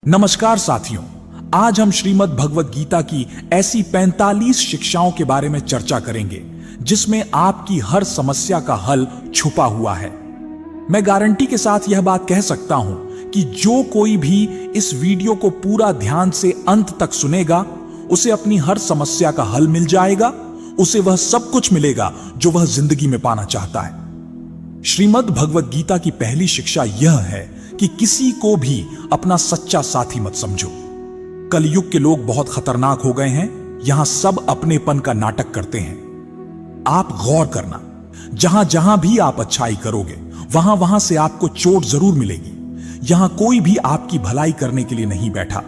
नमस्कार साथियों, आज हम श्रीमद् भगवत गीता की ऐसी 45 शिक्षाओं के बारे में चर्चा करेंगे जिसमें आपकी हर समस्या का हल छुपा हुआ है। मैं गारंटी के साथ यह बात कह सकता हूं कि जो कोई भी इस वीडियो को पूरा ध्यान से अंत तक सुनेगा, उसे अपनी हर समस्या का हल मिल जाएगा, उसे वह सब कुछ मिलेगा जो वह जिंदगी में पाना चाहता है। श्रीमद् भगवत गीता की पहली शिक्षा यह है कि किसी को भी अपना सच्चा साथी मत समझो। कलयुग के लोग बहुत खतरनाक हो गए हैं। यहां सब अपनेपन का नाटक करते हैं। आप गौर करना, जहां जहां भी आप अच्छाई करोगे, वहां वहां से आपको चोट जरूर मिलेगी। यहां कोई भी आपकी भलाई करने के लिए नहीं बैठा।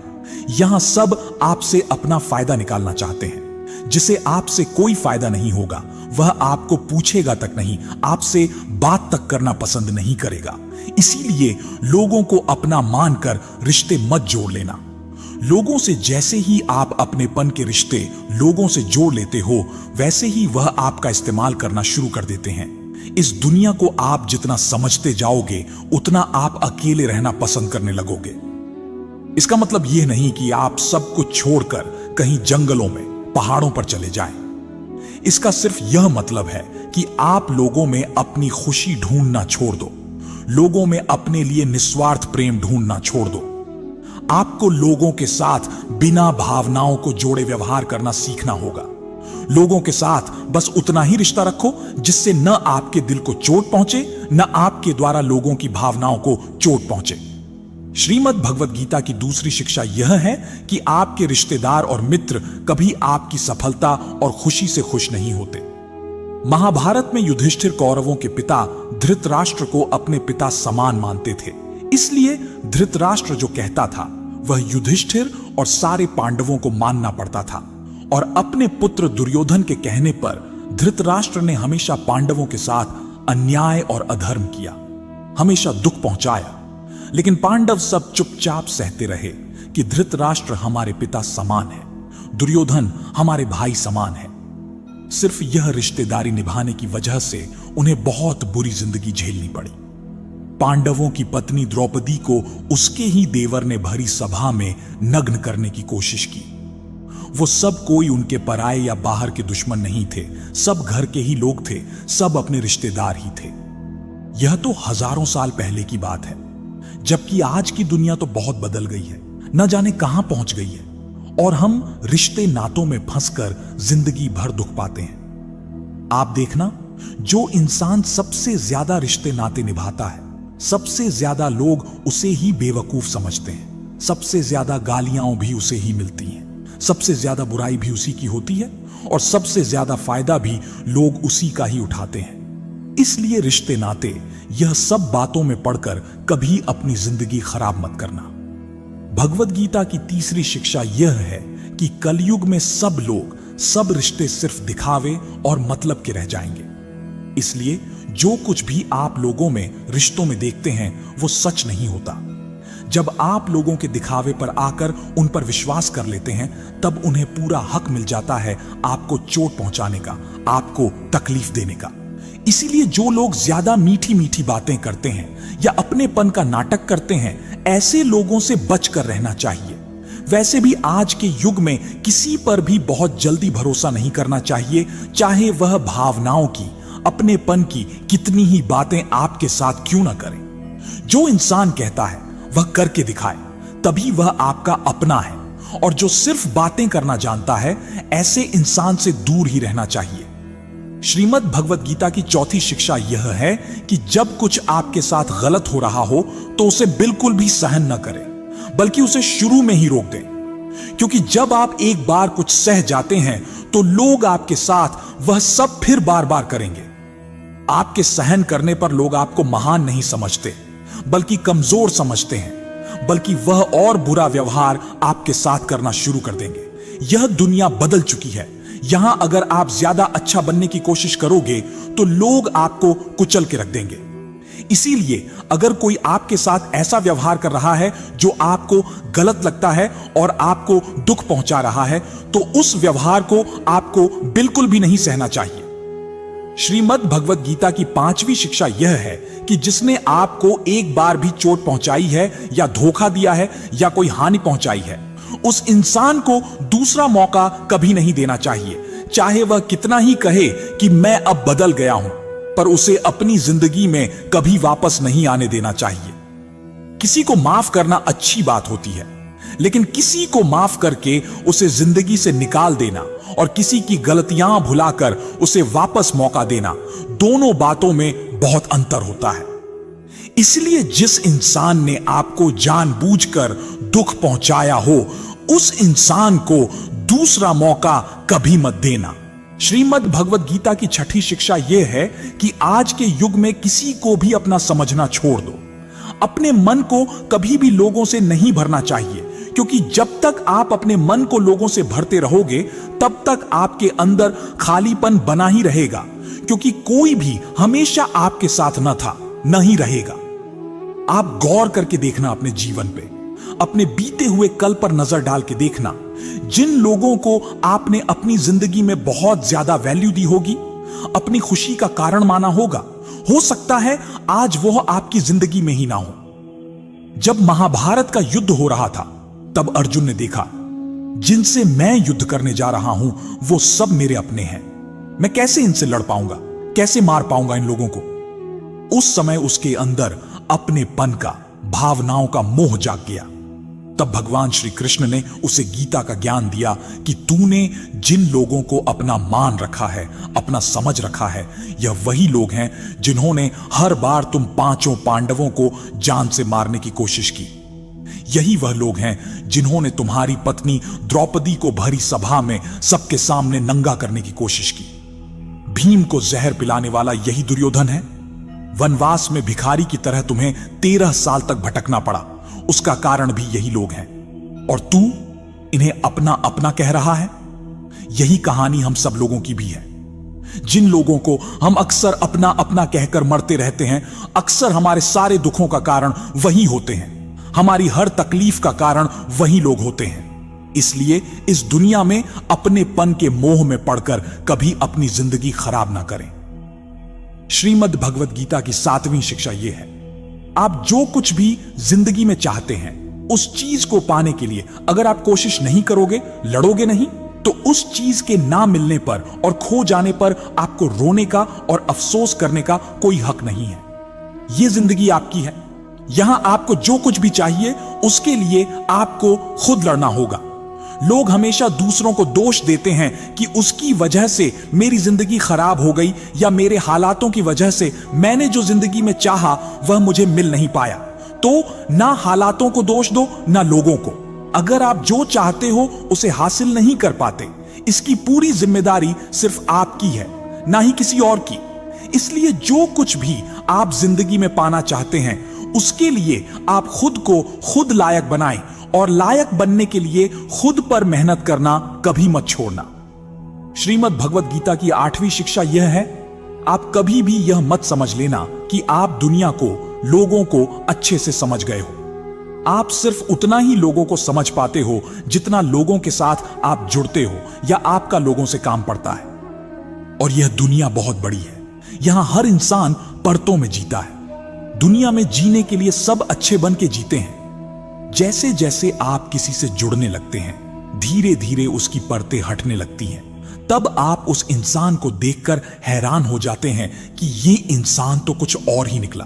यहां सब आपसे अपना फायदा निकालना चाहते हैं। जिसे आपसे कोई फायदा नहीं होगा, वह आपको पूछेगा तक नहीं, आपसे बात तक करना पसंद नहीं करेगा। इसीलिए लोगों को अपना मानकर रिश्ते मत जोड़ लेना। लोगों से जैसे ही आप अपनेपन के रिश्ते लोगों से जोड़ लेते हो, वैसे ही वह आपका इस्तेमाल करना शुरू कर देते हैं। इस दुनिया को आप जितना समझते जाओगे, उतना आप अकेले रहना पसंद करने लगोगे। इसका मतलब यह नहीं कि आप सब कुछ छोड़कर कहीं जंगलों में, पहाड़ों पर चले जाएं। इसका सिर्फ यह मतलब है कि आप लोगों में अपनी खुशी ढूंढना छोड़ दो। लोगों में अपने लिए निस्वार्थ प्रेम ढूंढना छोड़ दो। आपको लोगों के साथ बिना भावनाओं को जोड़े व्यवहार करना सीखना होगा। लोगों के साथ बस उतना ही रिश्ता रखो जिससे न आपके दिल को चोट पहुंचे, न आपके द्वारा लोगों की भावनाओं को चोट पहुंचे। श्रीमद् भगवत गीता की दूसरी शिक्षा यह है कि आपके रिश्तेदार और मित्र कभी आपकी सफलता और खुशी से खुश नहीं होते। महाभारत में युधिष्ठिर कौरवों के पिता धृतराष्ट्र को अपने पिता समान मानते थे। इसलिए धृतराष्ट्र जो कहता था, वह युधिष्ठिर और सारे पांडवों को मानना पड़ता था। और अपने पुत्र दुर्योधन के कहने पर धृतराष्ट्र ने हमेशा पांडवों के साथ अन्याय और अधर्म किया, हमेशा दुख पहुंचाया। लेकिन पांडव सब चुपचाप सहते रहे कि धृतराष्ट्र हमारे पिता समान है, दुर्योधन हमारे भाई समान है। सिर्फ यह रिश्तेदारी निभाने की वजह से उन्हें बहुत बुरी जिंदगी झेलनी पड़ी। पांडवों की पत्नी द्रौपदी को उसके ही देवर ने भरी सभा में नग्न करने की कोशिश की। वो सब कोई उनके पराये या बाहर के दुश्मन नहीं थे, सब घर के ही लोग थे, सब अपने रिश्तेदार ही थे। यह तो हजारों साल पहले की बात है, जबकि आज की दुनिया तो बहुत बदल गई है, न जाने कहां पहुंच गई है। और हम रिश्ते नातों में फंसकर जिंदगी भर दुख पाते हैं। आप देखना, जो इंसान सबसे ज्यादा रिश्ते नाते निभाता है, सबसे ज्यादा लोग उसे ही बेवकूफ समझते हैं, सबसे ज्यादा गालियां भी उसे ही मिलती हैं, सबसे ज्यादा बुराई भी उसी की होती है, और सबसे ज्यादा फायदा भी लोग उसी का ही उठाते हैं। इसलिए रिश्ते नाते, यह सब बातों में पड़कर कभी अपनी जिंदगी खराब मत करना। भगवत गीता की तीसरी शिक्षा यह है कि कलयुग में सब लोग, सब रिश्ते सिर्फ दिखावे और मतलब के रह जाएंगे। इसलिए जो कुछ भी आप लोगों में रिश्तों में देखते हैं, वो सच नहीं होता। जब आप लोगों के दिखावे पर आकर उन पर विश्वास कर लेते हैं, तब उन्हें पूरा हक मिल जाता है आपको चोट पहुंचाने का, आपको तकलीफ देने का। इसीलिए जो लोग ज्यादा मीठी मीठी बातें करते हैं या अपनेपन का नाटक करते हैं, ऐसे लोगों से बचकर रहना चाहिए। वैसे भी आज के युग में किसी पर भी बहुत जल्दी भरोसा नहीं करना चाहिए, चाहे वह भावनाओं की, अपनेपन की कितनी ही बातें आपके साथ क्यों ना करें। जो इंसान कहता है वह करके दिखाए, तभी वह आपका अपना है। और जो सिर्फ बातें करना जानता है, ऐसे इंसान से दूर ही रहना चाहिए। श्रीमद् भगवत गीता की चौथी शिक्षा यह है कि जब कुछ आपके साथ गलत हो रहा हो, तो उसे बिल्कुल भी सहन न करें, बल्कि उसे शुरू में ही रोक दें। क्योंकि जब आप एक बार कुछ सह जाते हैं, तो लोग आपके साथ वह सब फिर बार बार करेंगे। आपके सहन करने पर लोग आपको महान नहीं समझते, बल्कि कमजोर समझते हैं, बल्कि वह और बुरा व्यवहार आपके साथ करना शुरू कर देंगे। यह दुनिया बदल चुकी है। यहां अगर आप ज्यादा अच्छा बनने की कोशिश करोगे, तो लोग आपको कुचल के रख देंगे। इसीलिए अगर कोई आपके साथ ऐसा व्यवहार कर रहा है जो आपको गलत लगता है और आपको दुख पहुंचा रहा है, तो उस व्यवहार को आपको बिल्कुल भी नहीं सहना चाहिए। श्रीमद् भगवत गीता की 5वीं शिक्षा यह है कि जिसने आपको एक बार भी चोट पहुंचाई है या धोखा दिया है या कोई हानि पहुंचाई है, उस इंसान को दूसरा मौका कभी नहीं देना चाहिए, चाहे वह कितना ही कहे कि मैं अब बदल गया हूं, पर उसे अपनी जिंदगी में कभी वापस नहीं आने देना चाहिए। किसी को माफ करना अच्छी बात होती है, लेकिन किसी को माफ करके उसे जिंदगी से निकाल देना और किसी की गलतियां भुलाकर उसे वापस मौका देना, दोनों बातों में बहुत अंतर होता है। इसलिए जिस इंसान ने आपको जानबूझकर दुख पहुंचाया हो, उस इंसान को दूसरा मौका कभी मत देना। श्रीमद् भगवत गीता की 6ठी शिक्षा यह है कि आज के युग में किसी को भी अपना समझना छोड़ दो। अपने मन को कभी भी लोगों से नहीं भरना चाहिए, क्योंकि जब तक आप अपने मन को लोगों से भरते रहोगे, तब तक आपके अंदर खालीपन बना ही रहेगा, क्योंकि कोई भी हमेशा आपके साथ न था, न ही रहेगा। आप गौर करके देखना अपने जीवन पे, अपने बीते हुए कल पर नजर डाल के देखना। जिन लोगों को आपने अपनी जिंदगी में बहुत ज्यादा वैल्यू दी होगी, अपनी खुशी का कारण माना होगा, हो सकता है आज वह आपकी जिंदगी में ही ना हो। जब महाभारत का युद्ध हो रहा था, तब अर्जुन ने देखा, जिनसे मैं युद्ध करने जा रहा हूं वो सब मेरे अपने हैं, मैं कैसे इनसे लड़ पाऊंगा, कैसे मार पाऊंगा इन लोगों को। उस समय उसके अंदर अपनेपन का, भावनाओं का मोह जाग गया। तब भगवान श्री कृष्ण ने उसे गीता का ज्ञान दिया कि तूने जिन लोगों को अपना मान रखा है, अपना समझ रखा है, यह वही लोग हैं जिन्होंने हर बार तुम 5 पांडवों को जान से मारने की कोशिश की। यही वह लोग हैं जिन्होंने तुम्हारी पत्नी द्रौपदी को भरी सभा में सबके सामने नंगा करने की कोशिश की। भीम को जहर पिलाने वाला यही दुर्योधन है। वनवास में भिखारी की तरह तुम्हें 13 साल तक भटकना पड़ा, उसका कारण भी यही लोग हैं। और तू इन्हें अपना अपना कह रहा है। यही कहानी हम सब लोगों की भी है। जिन लोगों को हम अक्सर अपना अपना कहकर मरते रहते हैं, अक्सर हमारे सारे दुखों का कारण वही होते हैं, हमारी हर तकलीफ का कारण वही लोग होते हैं। इसलिए इस दुनिया में अपनेपन के मोह में पड़कर कभी अपनी जिंदगी खराब ना करें। श्रीमद् भगवत गीता की 7वीं शिक्षा यह है, आप जो कुछ भी जिंदगी में चाहते हैं, उस चीज को पाने के लिए अगर आप कोशिश नहीं करोगे, लड़ोगे नहीं, तो उस चीज के ना मिलने पर और खो जाने पर आपको रोने का और अफसोस करने का कोई हक नहीं है। यह जिंदगी आपकी है। यहां आपको जो कुछ भी चाहिए, उसके लिए आपको खुद लड़ना होगा। लोग हमेशा दूसरों को दोष देते हैं कि उसकी वजह से मेरी जिंदगी खराब हो गई, या मेरे हालातों की वजह से मैंने जो जिंदगी में चाहा वह मुझे मिल नहीं पाया। तो ना हालातों को दोष दो, ना लोगों को। अगर आप जो चाहते हो उसे हासिल नहीं कर पाते, इसकी पूरी जिम्मेदारी सिर्फ आपकी है, ना ही किसी और की। इसलिए जो कुछ भी आप जिंदगी में पाना चाहते हैं, उसके लिए आप खुद को खुद लायक बनाएं, और लायक बनने के लिए खुद पर मेहनत करना कभी मत छोड़ना। श्रीमद् भगवत गीता की 8वीं शिक्षा यह है, आप कभी भी यह मत समझ लेना कि आप दुनिया को, लोगों को अच्छे से समझ गए हो। आप सिर्फ उतना ही लोगों को समझ पाते हो जितना लोगों के साथ आप जुड़ते हो या आपका लोगों से काम पड़ता है। और यह दुनिया बहुत बड़ी है, यहां हर इंसान परतों में जीता है। दुनिया में जीने के लिए सब अच्छे बन के जीते हैं। जैसे जैसे आप किसी से जुड़ने लगते हैं, धीरे धीरे उसकी परतें हटने लगती हैं। तब आप उस इंसान को देखकर हैरान हो जाते हैं कि ये इंसान तो कुछ और ही निकला।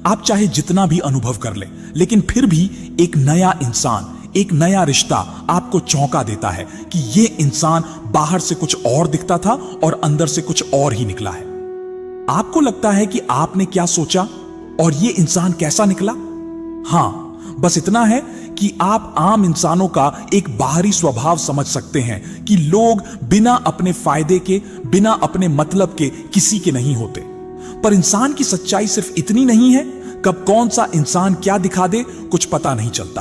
आप चाहे जितना भी अनुभव कर ले, लेकिन फिर भी एक नया इंसान, एक नया रिश्ता आपको चौंका देता है कि ये इंसान बाहर से कुछ और दिखता था और अंदर से कुछ और ही निकला है। आपको लगता है कि आपने क्या सोचा और ये इंसान कैसा निकला। हां, बस इतना है कि आप आम इंसानों का एक बाहरी स्वभाव समझ सकते हैं कि लोग बिना अपने फायदे के, बिना अपने मतलब के किसी के नहीं होते। पर इंसान की सच्चाई सिर्फ इतनी नहीं है। कब कौन सा इंसान क्या दिखा दे, कुछ पता नहीं चलता।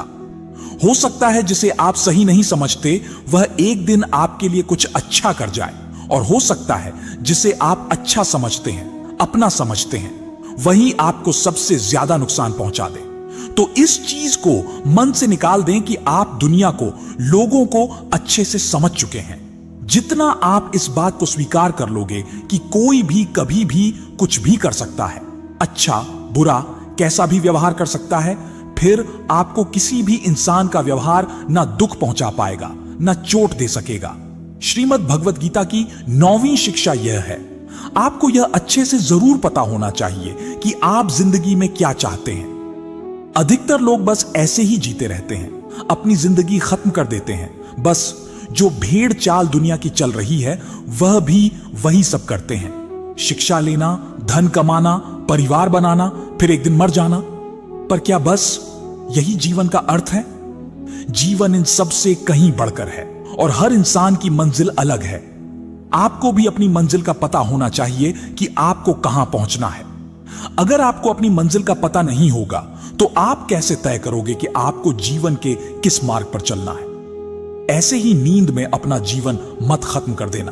हो सकता है जिसे आप सही नहीं समझते, वह एक दिन आपके लिए कुछ अच्छा कर जाए, और हो सकता है जिसे आप अच्छा समझते हैं, अपना समझते हैं, वही आपको सबसे ज्यादा नुकसान पहुंचा दे। तो इस चीज को मन से निकाल दें कि आप दुनिया को, लोगों को अच्छे से समझ चुके हैं। जितना आप इस बात को स्वीकार कर लोगे कि कोई भी कभी भी कुछ भी कर सकता है, अच्छा बुरा कैसा भी व्यवहार कर सकता है, फिर आपको किसी भी इंसान का व्यवहार ना दुख पहुंचा पाएगा ना चोट दे सकेगा। श्रीमद् भगवत गीता की 9वीं शिक्षा यह है, आपको यह अच्छे से जरूर पता होना चाहिए कि आप जिंदगी में क्या चाहते हैं। अधिकतर लोग बस ऐसे ही जीते रहते हैं, अपनी जिंदगी खत्म कर देते हैं। बस जो भेड़ चाल दुनिया की चल रही है वह भी वही सब करते हैं, शिक्षा लेना, धन कमाना, परिवार बनाना, फिर एक दिन मर जाना। पर क्या बस यही जीवन का अर्थ है? जीवन इन सब से कहीं बढ़कर है और हर इंसान की मंजिल अलग है। आपको भी अपनी मंजिल का पता होना चाहिए कि आपको कहां पहुंचना है। अगर आपको अपनी मंजिल का पता नहीं होगा तो आप कैसे तय करोगे कि आपको जीवन के किस मार्ग पर चलना है? ऐसे ही नींद में अपना जीवन मत खत्म कर देना।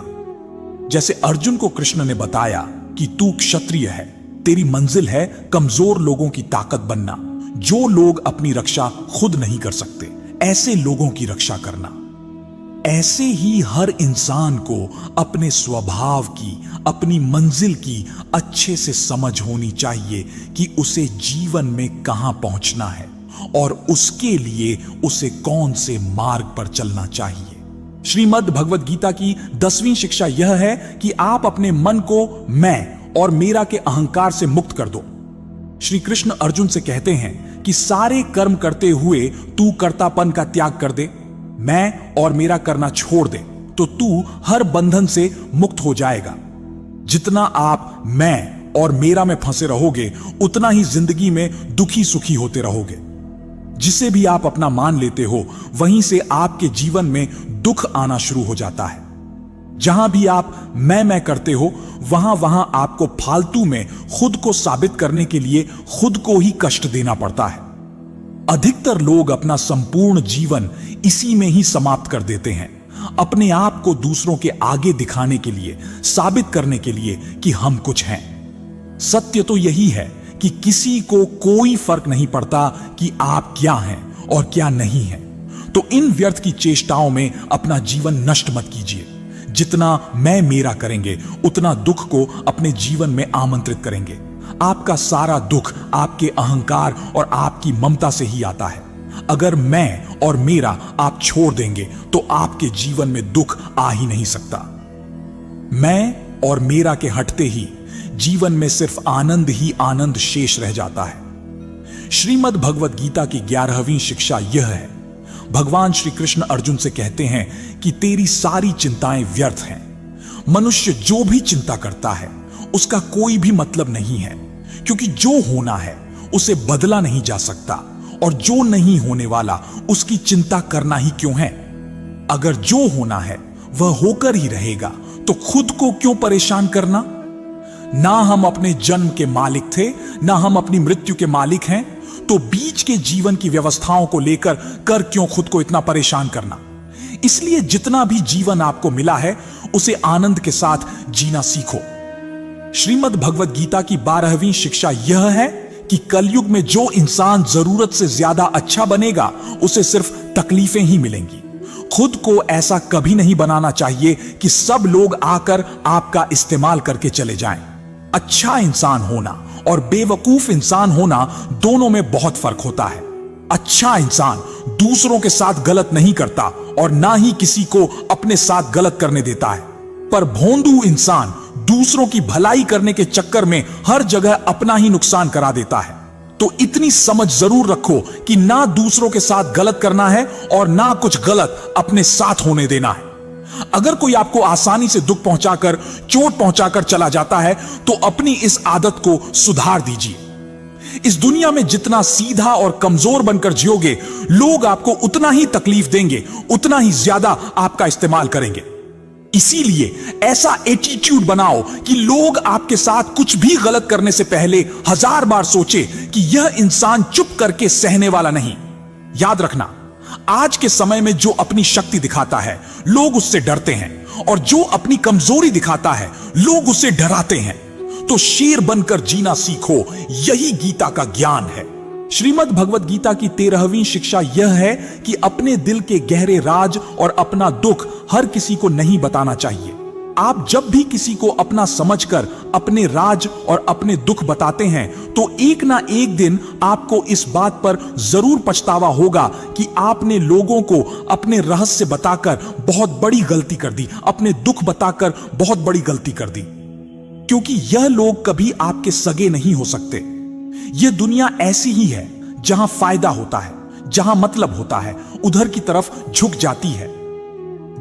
जैसे अर्जुन को कृष्ण ने बताया कि तू क्षत्रिय है, तेरी मंजिल है कमजोर लोगों की ताकत बनना, जो लोग अपनी रक्षा खुद नहीं कर सकते, ऐसे लोगों की रक्षा करना। ऐसे ही हर इंसान को अपने स्वभाव की, अपनी मंजिल की अच्छे से समझ होनी चाहिए कि उसे जीवन में कहां पहुंचना है और उसके लिए उसे कौन से मार्ग पर चलना चाहिए। श्रीमद् भगवत गीता की 10वीं शिक्षा यह है कि आप अपने मन को मैं और मेरा के अहंकार से मुक्त कर दो। श्री कृष्ण अर्जुन से कहते हैं कि सारे कर्म करते हुए तू कर्तापन का त्याग कर दे, मैं और मेरा करना छोड़ दे, तो तू हर बंधन से मुक्त हो जाएगा। जितना आप मैं और मेरा में फंसे रहोगे उतना ही जिंदगी में दुखी सुखी होते रहोगे। जिसे भी आप अपना मान लेते हो वहीं से आपके जीवन में दुख आना शुरू हो जाता है। जहां भी आप मैं करते हो वहां वहां आपको फालतू में खुद को साबित करने के लिए खुद को ही कष्ट देना पड़ता है। अधिकतर लोग अपना संपूर्ण जीवन इसी में ही समाप्त कर देते हैं, अपने आप को दूसरों के आगे दिखाने के लिए, साबित करने के लिए कि हम कुछ हैं। सत्य तो यही है कि किसी को कोई फर्क नहीं पड़ता कि आप क्या हैं और क्या नहीं हैं। तो इन व्यर्थ की चेष्टाओं में अपना जीवन नष्ट मत कीजिए। जितना मैं मेरा करेंगे उतना दुख को अपने जीवन में आमंत्रित करेंगे। आपका सारा दुख आपके अहंकार और आपकी ममता से ही आता है। अगर मैं और मेरा आप छोड़ देंगे तो आपके जीवन में दुख आ ही नहीं सकता। मैं और मेरा के हटते ही जीवन में सिर्फ आनंद ही आनंद शेष रह जाता है। श्रीमद् भगवत गीता की 11वीं शिक्षा यह है, भगवान श्री कृष्ण अर्जुन से कहते हैं कि तेरी सारी चिंताएं व्यर्थ हैं। मनुष्य जो भी चिंता करता है उसका कोई भी मतलब नहीं है, क्योंकि जो होना है उसे बदला नहीं जा सकता और जो नहीं होने वाला उसकी चिंता करना ही क्यों है। अगर जो होना है वह होकर ही रहेगा तो खुद को क्यों परेशान करना। ना हम अपने जन्म के मालिक थे, ना हम अपनी मृत्यु के मालिक हैं, तो बीच के जीवन की व्यवस्थाओं को लेकर कर क्यों खुद को इतना परेशान करना। इसलिए जितना भी जीवन आपको मिला है उसे आनंद के साथ जीना सीखो। श्रीमद् भगवत गीता की 12वीं शिक्षा यह है कि कलयुग में जो इंसान जरूरत से ज्यादा अच्छा बनेगा उसे सिर्फ तकलीफें ही मिलेंगी। खुद को ऐसा कभी नहीं बनाना चाहिए कि सब लोग आकर आपका इस्तेमाल करके चले जाएं। अच्छा इंसान होना और बेवकूफ इंसान होना दोनों में बहुत फर्क होता है। अच्छा इंसान दूसरों के साथ गलत नहीं करता और ना ही किसी को अपने साथ गलत करने देता है, पर भोंदू इंसान दूसरों की भलाई करने के चक्कर में हर जगह अपना ही नुकसान करा देता है। तो इतनी समझ जरूर रखो कि ना दूसरों के साथ गलत करना है और ना कुछ गलत अपने साथ होने देना है। अगर कोई आपको आसानी से दुख पहुंचाकर, चोट पहुंचाकर चला जाता है तो अपनी इस आदत को सुधार दीजिए। इस दुनिया में जितना सीधा और कमजोर बनकर जियोगे, लोग आपको उतना ही तकलीफ देंगे, उतना ही ज्यादा आपका इस्तेमाल करेंगे। इसीलिए ऐसा एटीट्यूड बनाओ कि लोग आपके साथ कुछ भी गलत करने से पहले 1000 बार सोचे कि यह इंसान चुप करके सहने वाला नहीं। याद रखना, आज के समय में जो अपनी शक्ति दिखाता है लोग उससे डरते हैं, और जो अपनी कमजोरी दिखाता है लोग उससे डराते हैं। तो शेर बनकर जीना सीखो, यही गीता का ज्ञान है। श्रीमद् भगवद गीता की 13वीं शिक्षा यह है कि अपने दिल के गहरे राज और अपना दुख हर किसी को नहीं बताना चाहिए। आप जब भी किसी को अपना समझकर अपने राज और अपने दुख बताते हैं तो एक ना एक दिन आपको इस बात पर जरूर पछतावा होगा कि आपने लोगों को अपने रहस्य बताकर बहुत बड़ी गलती कर दी, अपने दुख बताकर बहुत बड़ी गलती कर दी, क्योंकि यह लोग कभी आपके सगे नहीं हो सकते। यह दुनिया ऐसी ही है, जहां फायदा होता है, जहां मतलब होता है, उधर की तरफ झुक जाती है।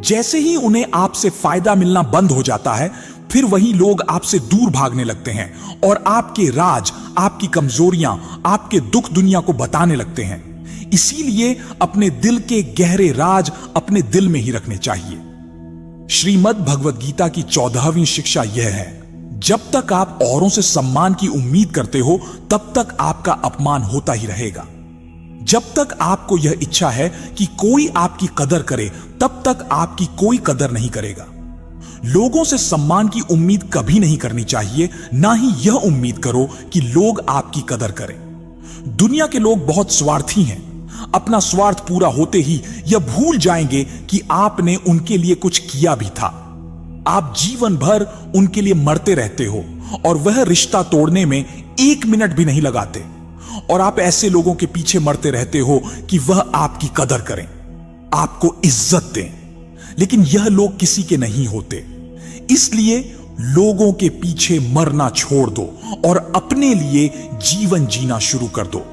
जैसे ही उन्हें आपसे फायदा मिलना बंद हो जाता है, फिर वही लोग आपसे दूर भागने लगते हैं और आपके राज, आपकी कमजोरियां, आपके दुख दुनिया को बताने लगते हैं। इसीलिए अपने दिल के गहरे राज अपने दिल में ही रखने चाहिए। श्रीमद् भगवद गीता की 14वीं शिक्षा यह है, जब तक आप औरों से सम्मान की उम्मीद करते हो तब तक आपका अपमान होता ही रहेगा। जब तक आपको यह इच्छा है कि कोई आपकी कदर करे तब तक आपकी कोई कदर नहीं करेगा। लोगों से सम्मान की उम्मीद कभी नहीं करनी चाहिए, ना ही यह उम्मीद करो कि लोग आपकी कदर करें। दुनिया के लोग बहुत स्वार्थी हैं। अपना स्वार्थ पूरा होते ही यह भूल जाएंगे कि आपने उनके लिए कुछ किया भी था। आप जीवन भर उनके लिए मरते रहते हो और वह रिश्ता तोड़ने में 1 मिनट भी नहीं लगाते, और आप ऐसे लोगों के पीछे मरते रहते हो कि वह आपकी कदर करें, आपको इज्जत दें, लेकिन यह लोग किसी के नहीं होते। इसलिए लोगों के पीछे मरना छोड़ दो और अपने लिए जीवन जीना शुरू कर दो।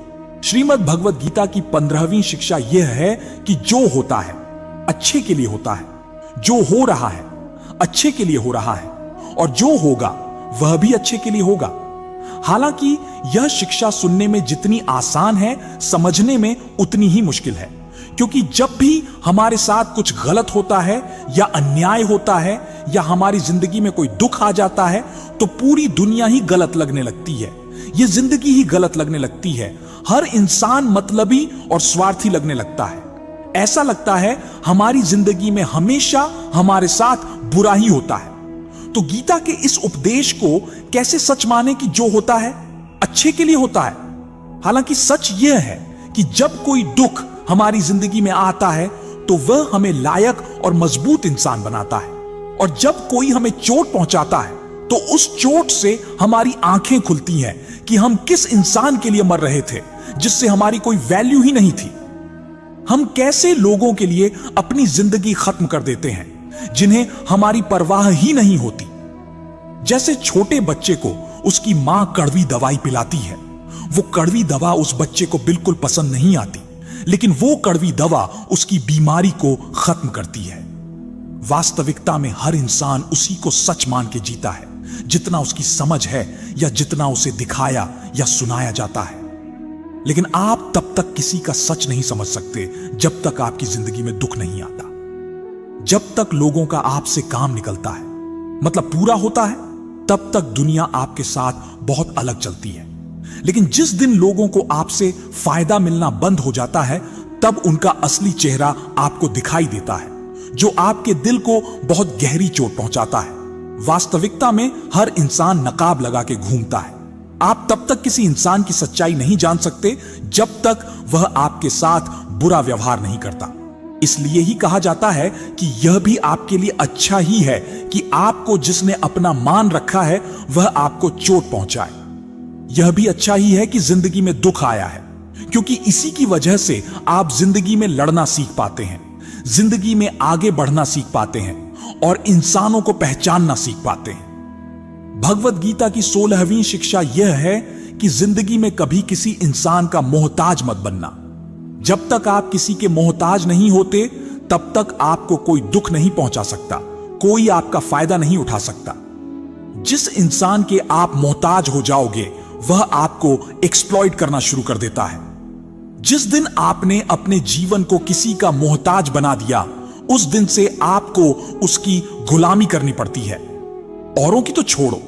श्रीमद् भगवद गीता की 15वीं शिक्षा यह है कि जो होता है अच्छे के लिए होता है, जो हो रहा है अच्छे के लिए हो रहा है, और जो होगा वह भी अच्छे के लिए होगा। हालांकि यह शिक्षा सुनने में जितनी आसान है, समझने में उतनी ही मुश्किल है, क्योंकि जब भी हमारे साथ कुछ गलत होता है या अन्याय होता है या हमारी जिंदगी में कोई दुख आ जाता है तो पूरी दुनिया ही गलत लगने लगती है, यह जिंदगी ही गलत लगने लगती है। हर इंसान मतलबी और स्वार्थी लगने लगता है। ऐसा लगता है हमारी जिंदगी में हमेशा हमारे साथ बुरा ही होता है। तो गीता के इस उपदेश को कैसे सच माने कि जो होता है अच्छे के लिए होता है। हालांकि सच यह है कि जब कोई दुख हमारी जिंदगी में आता है तो वह हमें लायक और मजबूत इंसान बनाता है, और जब कोई हमें चोट पहुंचाता है तो उस चोट से हमारी आंखें खुलती हैं कि हम किस इंसान के लिए मर रहे थे जिससे हमारी कोई वैल्यू ही नहीं थी। हम कैसे लोगों के लिए अपनी जिंदगी खत्म कर देते हैं जिन्हें हमारी परवाह ही नहीं होती। जैसे छोटे बच्चे को उसकी मां कड़वी दवाई पिलाती है, वो कड़वी दवा उस बच्चे को बिल्कुल पसंद नहीं आती, लेकिन वो कड़वी दवा उसकी बीमारी को खत्म करती है। वास्तविकता में हर इंसान उसी को सच मान के जीता है जितना उसकी समझ है या जितना उसे दिखाया या सुनाया जाता है। लेकिन आप तब तक किसी का सच नहीं समझ सकते जब तक आपकी जिंदगी में दुख नहीं आता, जब तक लोगों का आपसे काम निकलता है, मतलब पूरा होता है, तब तक दुनिया आपके साथ बहुत अलग चलती है। लेकिन जिस दिन लोगों को आपसे फायदा मिलना बंद हो जाता है तब उनका असली चेहरा आपको दिखाई देता है, जो आपके दिल को बहुत गहरी चोट पहुंचाता है। वास्तविकता में हर इंसान नकाब लगा के घूमता है। आप तब तक किसी इंसान की सच्चाई नहीं जान सकते जब तक वह आपके साथ बुरा व्यवहार नहीं करता। इसलिए ही कहा जाता है कि यह भी आपके लिए अच्छा ही है कि आपको जिसने अपना मान रखा है वह आपको चोट पहुंचाए। यह भी अच्छा ही है कि जिंदगी में दुख आया है, क्योंकि इसी की वजह से आप जिंदगी में लड़ना सीख पाते हैं, जिंदगी में आगे बढ़ना सीख पाते हैं और इंसानों को पहचानना सीख पाते हैं। भगवद गीता की 16वीं शिक्षा यह है कि जिंदगी में कभी किसी इंसान का मोहताज मत बनना। जब तक आप किसी के मोहताज नहीं होते तब तक आपको कोई दुख नहीं पहुंचा सकता, कोई आपका फायदा नहीं उठा सकता। जिस इंसान के आप मोहताज हो जाओगे वह आपको एक्सप्लॉइट करना शुरू कर देता है। जिस दिन आपने अपने जीवन को किसी का मोहताज बना दिया उस दिन से आपको उसकी गुलामी करनी पड़ती है। औरों की तो छोड़ो,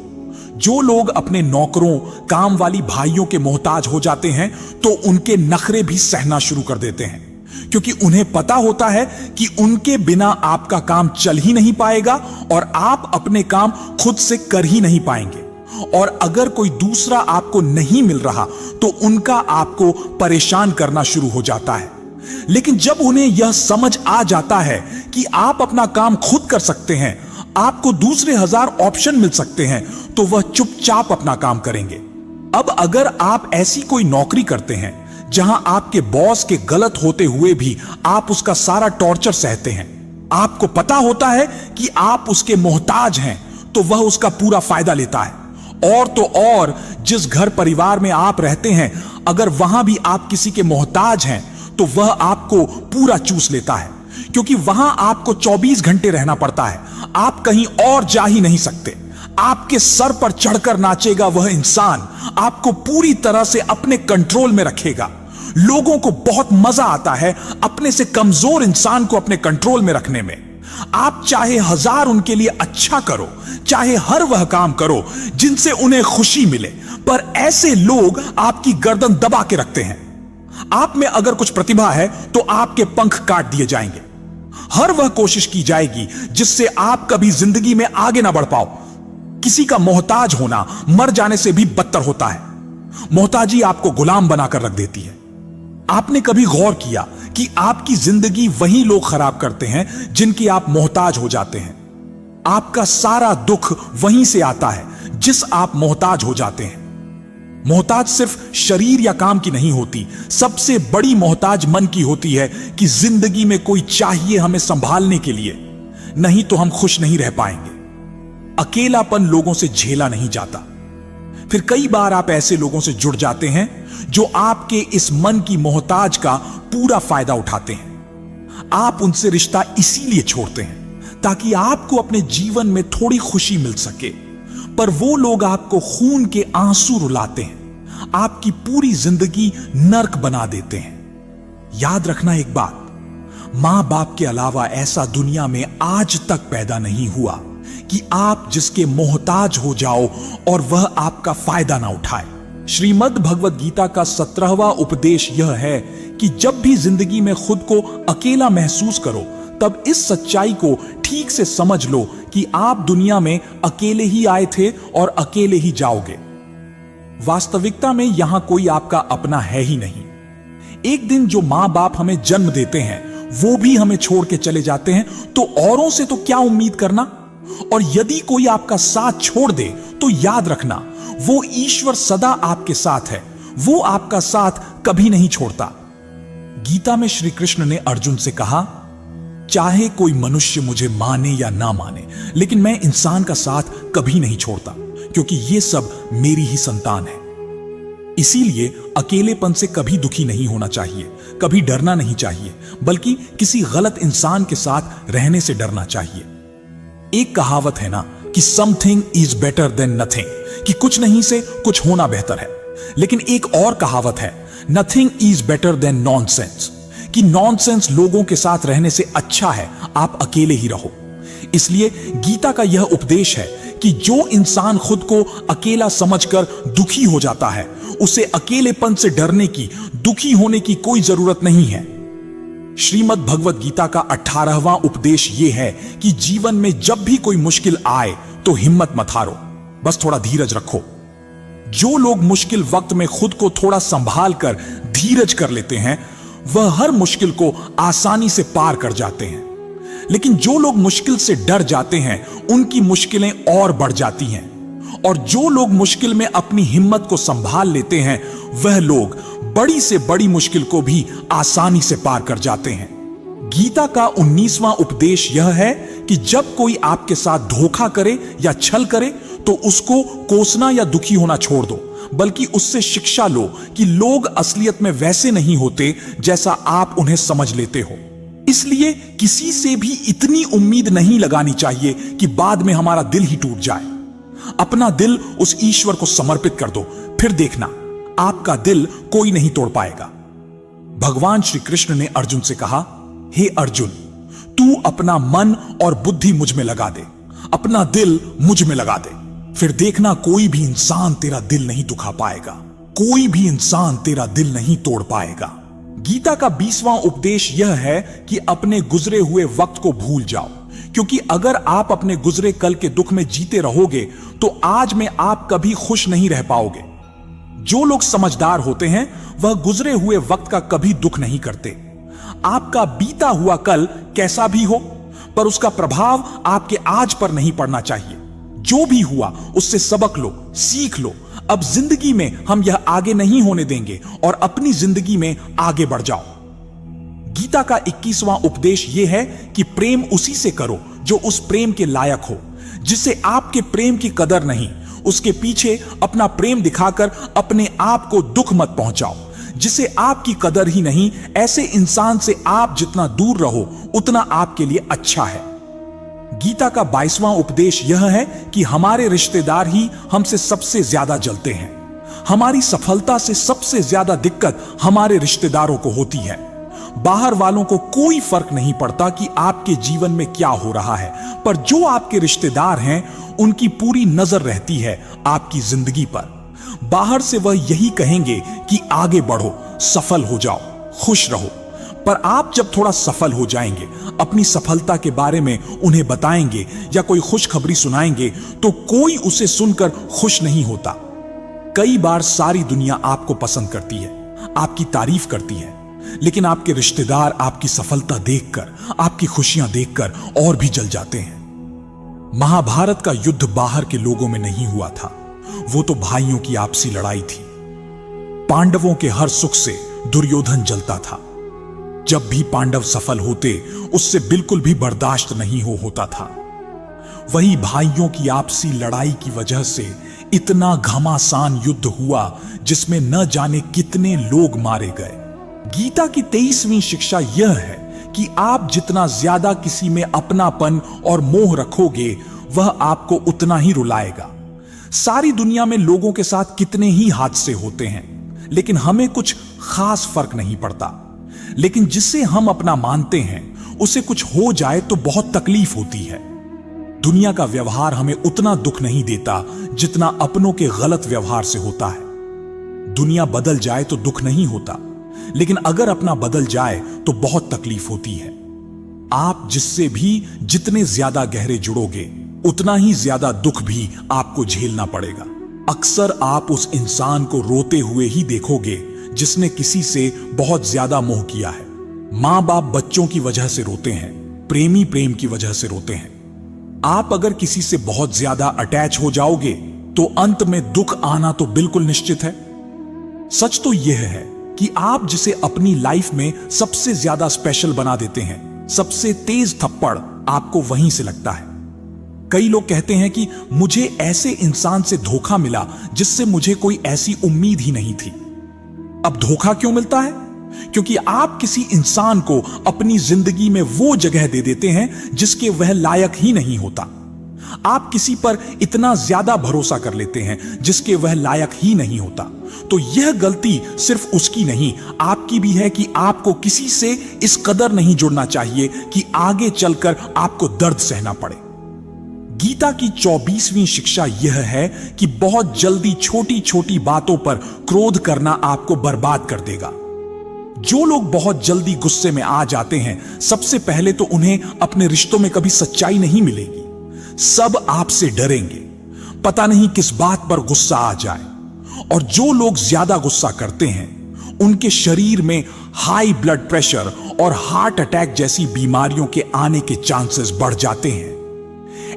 जो लोग अपने नौकरों, काम वाली भाइयों के मोहताज हो जाते हैं तो उनके नखरे भी सहना शुरू कर देते हैं, क्योंकि उन्हें पता होता है कि उनके बिना आपका काम चल ही नहीं पाएगा और आप अपने काम खुद से कर ही नहीं पाएंगे। और अगर कोई दूसरा आपको नहीं मिल रहा तो उनका आपको परेशान करना शुरू हो जाता है। लेकिन जब उन्हें यह समझ आ जाता है कि आप अपना काम खुद कर सकते हैं, आपको दूसरे 1000 ऑप्शन मिल सकते हैं, तो वह चुपचाप अपना काम करेंगे। अब अगर आप ऐसी कोई नौकरी करते हैं जहां आपके बॉस के गलत होते हुए भी आप उसका सारा टॉर्चर सहते हैं, आपको पता होता है कि आप उसके मोहताज हैं, तो वह उसका पूरा फायदा लेता है। और तो और जिस घर परिवार में आप रहते हैं, अगर वहां भी आप किसी के मोहताज हैं तो वह आपको पूरा चूस लेता है, क्योंकि वहां आपको 24 घंटे रहना पड़ता है। आप कहीं और जा ही नहीं सकते। आपके सर पर चढ़कर नाचेगा वह इंसान, आपको पूरी तरह से अपने कंट्रोल में रखेगा। लोगों को बहुत मजा आता है अपने से कमजोर इंसान को अपने कंट्रोल में रखने में। आप चाहे 1000 उनके लिए अच्छा करो, चाहे हर वह काम करो जिनसे उन्हें खुशी मिले, पर ऐसे लोग आपकी गर्दन दबा के रखते हैं। आप में अगर कुछ प्रतिभा है तो आपके पंख काट दिए जाएंगे। हर वह कोशिश की जाएगी जिससे आप कभी जिंदगी में आगे ना बढ़ पाओ। किसी का मोहताज होना मर जाने से भी बदतर होता है। मोहताजी आपको गुलाम बनाकर रख देती है। आपने कभी गौर किया कि आपकी जिंदगी वही लोग खराब करते हैं जिनकी आप मोहताज हो जाते हैं? आपका सारा दुख वहीं से आता है जिस आप मोहताज हो जाते हैं। मोहताज सिर्फ शरीर या काम की नहीं होती, सबसे बड़ी मोहताज मन की होती है कि जिंदगी में कोई चाहिए हमें संभालने के लिए, नहीं तो हम खुश नहीं रह पाएंगे। अकेलापन लोगों से झेला नहीं जाता। फिर कई बार आप ऐसे लोगों से जुड़ जाते हैं जो आपके इस मन की मोहताज का पूरा फायदा उठाते हैं। आप उनसे रिश्ता इसीलिए छोड़ते हैं ताकि आपको अपने जीवन में थोड़ी खुशी मिल सके, पर वो लोग आपको खून के आंसू रुलाते हैं, आपकी पूरी जिंदगी नर्क बना देते हैं। याद रखना एक बात, मां बाप के अलावा ऐसा दुनिया में आज तक पैदा नहीं हुआ कि आप जिसके मोहताज हो जाओ और वह आपका फायदा ना उठाए। श्रीमद् भगवद गीता का 17वां उपदेश यह है कि जब भी जिंदगी में खुद को अकेला महसूस करो, तब इस सच्चाई को ठीक से समझ लो कि आप दुनिया में अकेले ही आए थे और अकेले ही जाओगे। वास्तविकता में यहां कोई आपका अपना है ही नहीं। एक दिन जो मां बाप हमें जन्म देते हैं वो भी हमें छोड़ के चले जाते हैं, तो औरों से तो क्या उम्मीद करना। और यदि कोई आपका साथ छोड़ दे तो याद रखना, वो ईश्वर सदा आपके साथ है, वो आपका साथ कभी नहीं छोड़ता। गीता में श्री कृष्ण ने अर्जुन से कहा, चाहे कोई मनुष्य मुझे माने या ना माने, लेकिन मैं इंसान का साथ कभी नहीं छोड़ता, क्योंकि ये सब मेरी ही संतान है। इसीलिए अकेलेपन से कभी दुखी नहीं होना चाहिए, कभी डरना नहीं चाहिए, बल्कि किसी गलत इंसान के साथ रहने से डरना चाहिए। एक कहावत है ना कि something is better than nothing, कि कुछ नहीं से कुछ होना बेहतर है। लेकिन एक और कहावत है, nothing is better than nonsense, कि नॉनसेंस लोगों के साथ रहने से अच्छा है आप अकेले ही रहो। इसलिए गीता का यह उपदेश है कि जो इंसान खुद को अकेला समझकर दुखी हो जाता है, उसे अकेलेपन से डरने की, दुखी होने की कोई जरूरत नहीं है। श्रीमद् भगवद गीता का 18वां उपदेश यह है कि जीवन में जब भी कोई मुश्किल आए तो हिम्मत मत हारो, बस थोड़ा धीरज रखो। जो लोग मुश्किल वक्त में खुद को थोड़ा संभाल कर धीरज कर लेते हैं, वह हर मुश्किल को आसानी से पार कर जाते हैं। लेकिन जो लोग मुश्किल से डर जाते हैं, उनकी मुश्किलें और बढ़ जाती हैं। और जो लोग मुश्किल में अपनी हिम्मत को संभाल लेते हैं, वह लोग बड़ी से बड़ी मुश्किल को भी आसानी से पार कर जाते हैं। गीता का 19वां उपदेश यह है कि जब कोई आपके साथ धोखा करे या छल करे तो उसको कोसना या दुखी होना छोड़ दो, बल्कि उससे शिक्षा लो कि लोग असलियत में वैसे नहीं होते जैसा आप उन्हें समझ लेते हो। इसलिए किसी से भी इतनी उम्मीद नहीं लगानी चाहिए कि बाद में हमारा दिल ही टूट जाए। अपना दिल उस ईश्वर को समर्पित कर दो, फिर देखना आपका दिल कोई नहीं तोड़ पाएगा। भगवान श्री कृष्ण ने अर्जुन से कहा, हे अर्जुन, तू अपना मन और बुद्धि मुझ में लगा दे, अपना दिल मुझ में लगा दे, फिर देखना कोई भी इंसान तेरा दिल नहीं दुखा पाएगा, कोई भी इंसान तेरा दिल नहीं तोड़ पाएगा। गीता का 20वां उपदेश यह है कि अपने गुजरे हुए वक्त को भूल जाओ, क्योंकि अगर आप अपने गुजरे कल के दुख में जीते रहोगे तो आज में आप कभी खुश नहीं रह पाओगे। जो लोग समझदार होते हैं वह गुजरे हुए वक्त का कभी दुख नहीं करते। आपका बीता हुआ कल कैसा भी हो, पर उसका प्रभाव आपके आज पर नहीं पड़ना चाहिए। जो भी हुआ उससे सबक लो, सीख लो। अब जिंदगी में हम यह आगे नहीं होने देंगे और अपनी जिंदगी में आगे बढ़ जाओ। गीता का 21वां उपदेश यह है कि प्रेम उसी से करो जो उस प्रेम के लायक हो, जिसे आपके प्रेम की कदर नहीं। उसके पीछे अपना प्रेम दिखाकर अपने आप को दुख मत पहुंचाओ। जिसे आपकी कदर ही नहीं, ऐसे इंसान से आप जितना दूर रहो उतना आपके लिए अच्छा है। गीता का 22वां उपदेश यह है कि हमारे रिश्तेदार ही हमसे सबसे ज्यादा जलते हैं। हमारी सफलता से सबसे ज्यादा दिक्कत हमारे रिश्तेदारों को होती है। बाहर वालों को कोई फर्क नहीं पड़ता कि आपके जीवन में क्या हो रहा है, पर जो आपके रिश्तेदार हैं उनकी पूरी नजर रहती है आपकी जिंदगी पर। बाहर से वह यही कहेंगे कि आगे बढ़ो, सफल हो जाओ, खुश रहो, पर आप जब थोड़ा सफल हो जाएंगे, अपनी सफलता के बारे में उन्हें बताएंगे या कोई खुशखबरी सुनाएंगे तो कोई उसे सुनकर खुश नहीं होता। कई बार सारी दुनिया आपको पसंद करती है, आपकी तारीफ करती है, लेकिन आपके रिश्तेदार आपकी सफलता देखकर, आपकी खुशियां देखकर और भी जल जाते हैं। महाभारत का युद्ध बाहर के लोगों में नहीं हुआ था, वो तो भाइयों की आपसी लड़ाई थी। पांडवों के हर सुख से दुर्योधन जलता था। जब भी पांडव सफल होते उससे बिल्कुल भी बर्दाश्त नहीं होता था। वही भाइयों की आपसी लड़ाई की वजह से इतना घमासान युद्ध हुआ जिसमें न जाने कितने लोग मारे गए। गीता की 23वीं शिक्षा यह है कि आप जितना ज्यादा किसी में अपनापन और मोह रखोगे वह आपको उतना ही रुलाएगा। सारी दुनिया में लोगों के साथ कितने ही हादसे होते हैं, लेकिन हमें कुछ खास फर्क नहीं पड़ता। लेकिन जिसे हम अपना मानते हैं उसे कुछ हो जाए तो बहुत तकलीफ होती है। दुनिया का व्यवहार हमें उतना दुख नहीं देता जितना अपनों के गलत व्यवहार से होता है। दुनिया बदल जाए तो दुख नहीं होता, लेकिन अगर अपना बदल जाए तो बहुत तकलीफ होती है। आप जिससे भी जितने ज्यादा गहरे जुड़ोगे उतना ही ज्यादा दुख भी आपको झेलना पड़ेगा। अक्सर आप उस इंसान को रोते हुए ही देखोगे जिसने किसी से बहुत ज्यादा मोह किया है। मां बाप बच्चों की वजह से रोते हैं, प्रेमी प्रेम की वजह से रोते हैं। आप अगर किसी से बहुत ज्यादा अटैच हो जाओगे तो अंत में दुख आना तो बिल्कुल निश्चित है। सच तो यह है कि आप जिसे अपनी लाइफ में सबसे ज्यादा स्पेशल बना देते हैं, सबसे तेज थप्पड़ आपको वहीं से लगता है। कई लोग कहते हैं कि मुझे ऐसे इंसान से धोखा मिला जिससे मुझे कोई ऐसी उम्मीद ही नहीं थी। अब धोखा क्यों मिलता है? क्योंकि आप किसी इंसान को अपनी जिंदगी में वो जगह दे देते हैं जिसके वह लायक ही नहीं होता। आप किसी पर इतना ज्यादा भरोसा कर लेते हैं जिसके वह लायक ही नहीं होता। तो यह गलती सिर्फ उसकी नहीं, आपकी भी है कि आपको किसी से इस कदर नहीं जुड़ना चाहिए कि आगे चलकर आपको दर्द सहना पड़े। गीता की 24वीं शिक्षा यह है कि बहुत जल्दी छोटी छोटी बातों पर क्रोध करना आपको बर्बाद कर देगा। जो लोग बहुत जल्दी गुस्से में आ जाते हैं, सबसे पहले तो उन्हें अपने रिश्तों में कभी सच्चाई नहीं मिलेगी। सब आपसे डरेंगे, पता नहीं किस बात पर गुस्सा आ जाए। और जो लोग ज्यादा गुस्सा करते हैं उनके शरीर में हाई ब्लड प्रेशर और हार्ट अटैक जैसी बीमारियों के आने के चांसेस बढ़ जाते हैं।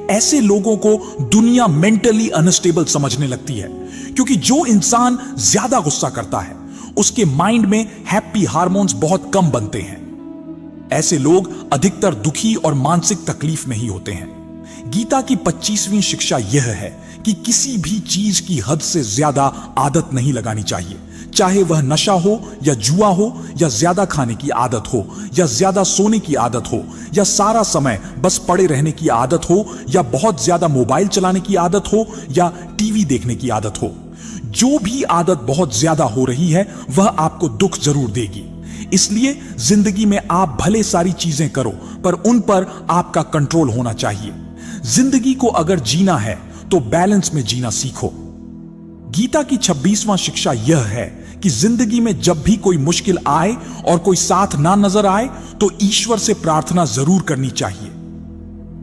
ऐसे लोगों को दुनिया मेंटली अनस्टेबल समझने लगती है, क्योंकि जो इंसान ज्यादा गुस्सा करता है उसके माइंड में हैप्पी हार्मोन्स बहुत कम बनते हैं। ऐसे लोग अधिकतर दुखी और मानसिक तकलीफ में ही होते हैं। गीता की 25वीं शिक्षा यह है कि किसी भी चीज की हद से ज्यादा आदत नहीं लगानी चाहिए, चाहे वह नशा हो या जुआ हो या ज्यादा खाने की आदत हो या ज्यादा सोने की आदत हो या सारा समय बस पड़े रहने की आदत हो या बहुत ज्यादा मोबाइल चलाने की आदत हो या टीवी देखने की आदत हो। जो भी आदत बहुत ज्यादा हो रही है वह आपको दुख जरूर देगी। इसलिए जिंदगी में आप भले सारी चीजें करो, पर उन पर आपका कंट्रोल होना चाहिए। जिंदगी को अगर जीना है तो बैलेंस में जीना सीखो। गीता की 26वां शिक्षा यह है कि जिंदगी में जब भी कोई मुश्किल आए और कोई साथ ना नजर आए तो ईश्वर से प्रार्थना जरूर करनी चाहिए।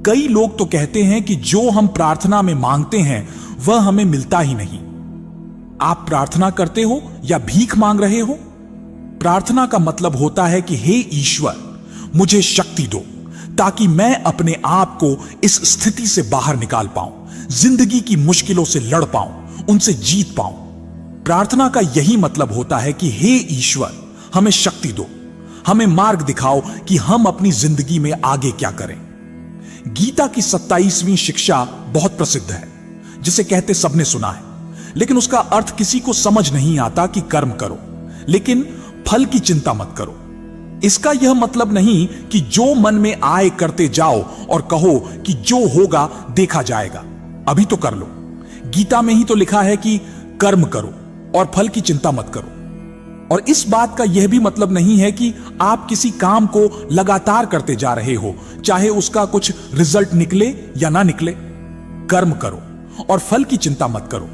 कई लोग तो कहते हैं कि जो हम प्रार्थना में मांगते हैं वह हमें मिलता ही नहीं। आप प्रार्थना करते हो या भीख मांग रहे हो? प्रार्थना का मतलब होता है कि हे ईश्वर, मुझे शक्ति दो ताकि मैं अपने आप को इस स्थिति से बाहर निकाल पाऊं, जिंदगी की मुश्किलों से लड़ पाऊं, उनसे जीत पाऊं। प्रार्थना का यही मतलब होता है कि हे ईश्वर, हमें शक्ति दो, हमें मार्ग दिखाओ कि हम अपनी जिंदगी में आगे क्या करें। गीता की 27वीं शिक्षा बहुत प्रसिद्ध है, जिसे कहते सबने सुना है, लेकिन उसका अर्थ किसी को समझ नहीं आता कि कर्म करो लेकिन फल की चिंता मत करो। इसका यह मतलब नहीं कि जो मन में आए करते जाओ और कहो कि जो होगा देखा जाएगा, अभी तो कर लो। गीता में ही तो लिखा है कि कर्म करो और फल की चिंता मत करो। और इस बात का यह भी मतलब नहीं है कि आप किसी काम को लगातार करते जा रहे हो, चाहे उसका कुछ रिजल्ट निकले या ना निकले। कर्म करो और फल की चिंता मत करो।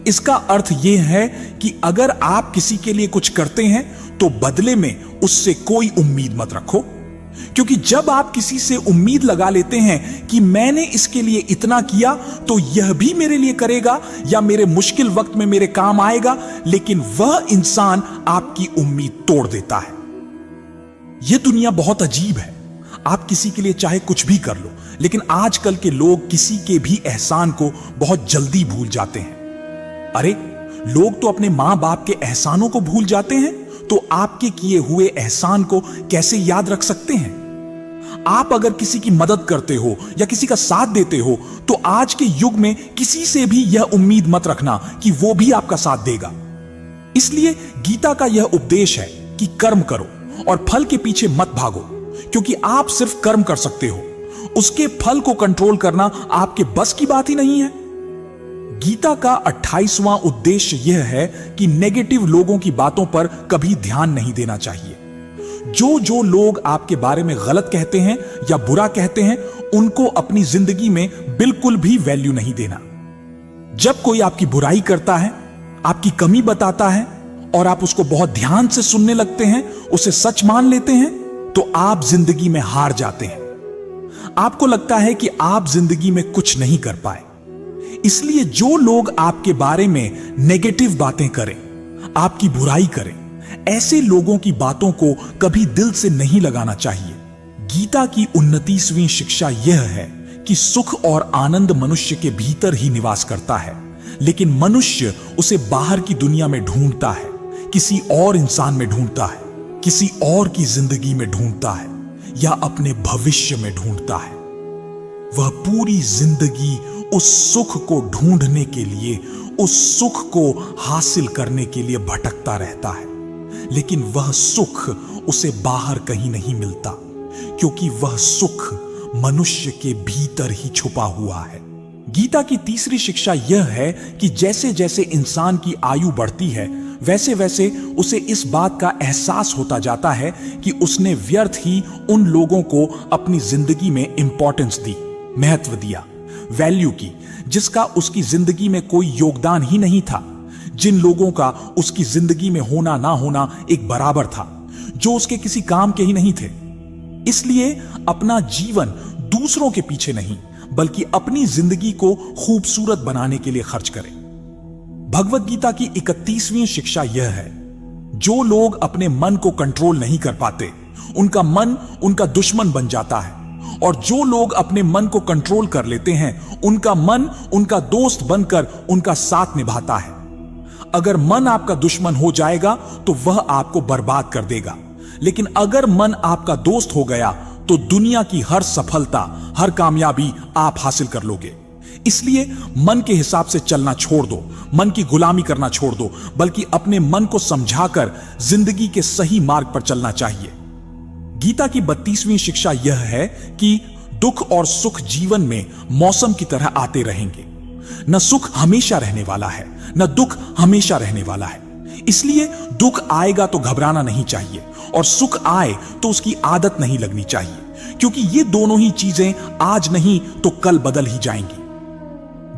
इसका अर्थ यह है कि अगर आप किसी के लिए कुछ करते हैं तो बदले में उससे कोई उम्मीद मत रखो, क्योंकि जब आप किसी से उम्मीद लगा लेते हैं कि मैंने इसके लिए इतना किया तो यह भी मेरे लिए करेगा या मेरे मुश्किल वक्त में मेरे काम आएगा, लेकिन वह इंसान आपकी उम्मीद तोड़ देता है। यह दुनिया बहुत अजीब है। आप किसी के लिए चाहे कुछ भी कर लो, लेकिन आजकल के लोग किसी के भी एहसान को बहुत जल्दी भूल जाते हैं। अरे, लोग तो अपने मां बाप के एहसानों को भूल जाते हैं, तो आपके किए हुए एहसान को कैसे याद रख सकते हैं? आप अगर किसी की मदद करते हो या किसी का साथ देते हो तो आज के युग में किसी से भी यह उम्मीद मत रखना कि वो भी आपका साथ देगा। इसलिए गीता का यह उपदेश है कि कर्म करो और फल के पीछे मत भागो, क्योंकि आप सिर्फ कर्म कर सकते हो, उसके फल को कंट्रोल करना आपके बस की बात ही नहीं है। गीता का 28वां उद्देश्य यह है कि नेगेटिव लोगों की बातों पर कभी ध्यान नहीं देना चाहिए। जो लोग आपके बारे में गलत कहते हैं या बुरा कहते हैं, उनको अपनी जिंदगी में बिल्कुल भी वैल्यू नहीं देना। जब कोई आपकी बुराई करता है, आपकी कमी बताता है और आप उसको बहुत ध्यान से सुनने लगते हैं, उसे सच मान लेते हैं, तो आप जिंदगी में हार जाते हैं। आपको लगता है कि आप जिंदगी में कुछ नहीं कर पाए। इसलिए जो लोग आपके बारे में नेगेटिव बातें करें, आपकी बुराई करें, ऐसे लोगों की बातों को कभी दिल से नहीं लगाना चाहिए। गीता की 29वीं शिक्षा यह है कि सुख और आनंद मनुष्य के भीतर ही निवास करता है, लेकिन मनुष्य उसे बाहर की दुनिया में ढूंढता है, किसी और इंसान में ढूंढता है, किसी और की जिंदगी में ढूंढता है या अपने भविष्य में ढूंढता है। वह पूरी जिंदगी उस सुख को ढूंढने के लिए, उस सुख को हासिल करने के लिए भटकता रहता है, लेकिन वह सुख उसे बाहर कहीं नहीं मिलता, क्योंकि वह सुख मनुष्य के भीतर ही छुपा हुआ है। गीता की तीसरी शिक्षा यह है कि जैसे जैसे इंसान की आयु बढ़ती है, वैसे वैसे उसे इस बात का एहसास होता जाता है कि उसने व्यर्थ ही उन लोगों को अपनी जिंदगी में इंपॉर्टेंस दी, महत्व दिया, वैल्यू की, जिसका उसकी जिंदगी में कोई योगदान ही नहीं था, जिन लोगों का उसकी जिंदगी में होना ना होना एक बराबर था, जो उसके किसी काम के ही नहीं थे। इसलिए अपना जीवन दूसरों के पीछे नहीं, बल्कि अपनी जिंदगी को खूबसूरत बनाने के लिए खर्च करें। भगवत गीता की 31वीं शिक्षा यह है, जो लोग अपने मन को कंट्रोल नहीं कर पाते, उनका मन उनका दुश्मन बन जाता है, और जो लोग अपने मन को कंट्रोल कर लेते हैं, उनका मन उनका दोस्त बनकर उनका साथ निभाता है। अगर मन आपका दुश्मन हो जाएगा तो वह आपको बर्बाद कर देगा, लेकिन अगर मन आपका दोस्त हो गया तो दुनिया की हर सफलता, हर कामयाबी आप हासिल कर लोगे। इसलिए मन के हिसाब से चलना छोड़ दो, मन की गुलामी करना छोड़ दो, बल्कि अपने मन को समझाकर जिंदगी के सही मार्ग पर चलना चाहिए। गीता की 32वीं शिक्षा यह है कि दुख और सुख जीवन में मौसम की तरह आते रहेंगे। न सुख हमेशा रहने वाला है, न दुख हमेशा रहने वाला है। इसलिए दुख आएगा तो घबराना नहीं चाहिए, और सुख आए तो उसकी आदत नहीं लगनी चाहिए, क्योंकि ये दोनों ही चीजें आज नहीं तो कल बदल ही जाएंगी।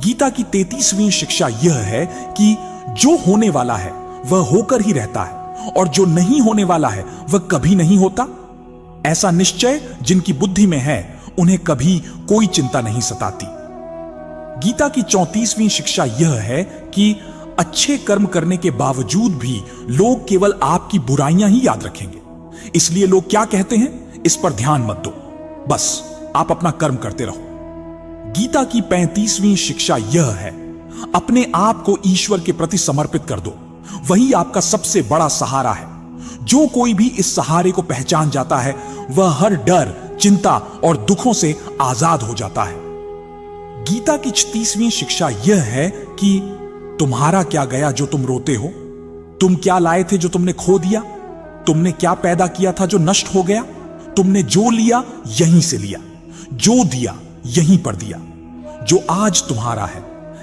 गीता की 33वीं शिक्षा यह है कि जो होने वाला है वह होकर ही रहता है, और जो नहीं होने वाला है वह कभी नहीं होता। ऐसा निश्चय जिनकी बुद्धि में है उन्हें कभी कोई चिंता नहीं सताती। गीता की 34वीं शिक्षा यह है कि अच्छे कर्म करने के बावजूद भी लोग केवल आपकी बुराइयां ही याद रखेंगे। इसलिए लोग क्या कहते हैं इस पर ध्यान मत दो, बस आप अपना कर्म करते रहो। गीता की 35वीं शिक्षा यह है, अपने आप को ईश्वर के प्रति समर्पित कर दो, वही आपका सबसे बड़ा सहारा है। जो कोई भी इस सहारे को पहचान जाता है वह हर डर, चिंता और दुखों से आजाद हो जाता है। गीता की 36वीं शिक्षा यह है कि तुम्हारा क्या गया जो तुम रोते हो, तुम क्या लाए थे जो तुमने खो दिया, तुमने क्या पैदा किया था जो नष्ट हो गया, तुमने जो लिया यहीं से लिया, जो दिया यहीं पर दिया। जो आज तुम्हारा है